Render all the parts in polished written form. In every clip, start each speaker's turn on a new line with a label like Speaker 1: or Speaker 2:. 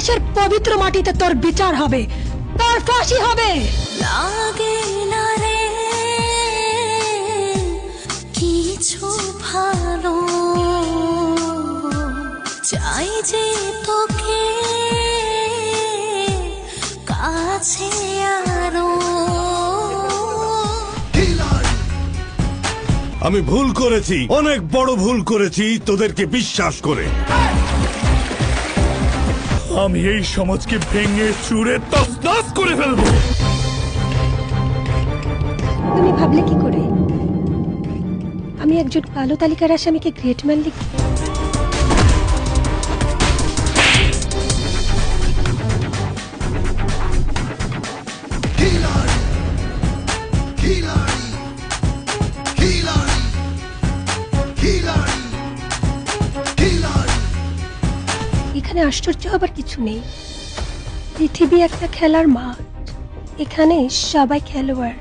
Speaker 1: দেশের পবিত্র মাটিতে তোর বিচার হবে, তোর ফাঁসি হবে।
Speaker 2: লাগে না রে কিছু ভালো, চাই যে তোকে কাছে আরো।
Speaker 3: আমি ভুল করেছি, অনেক বড় ভুল করেছি তোদেরকে বিশ্বাস করে।
Speaker 4: আমি এই সমাজকে ভেঙে চুরে তছনছ করে ফেলবো।
Speaker 1: তুমি ভাবলে কি করে আমি একজন কালো তালিকার আসামিকে গ্রেট ম্যান লিখব? এখানে আশ্চর্য হবার কিছু নেই। পৃথিবী একটা খেলার মাঠ, এখানে সবাই খেলোয়াড়।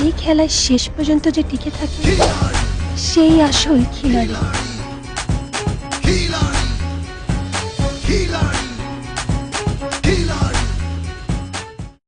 Speaker 1: এই খেলায় শেষ পর্যন্ত যে টিকে থাকে সেই আসল খিলাড়ি।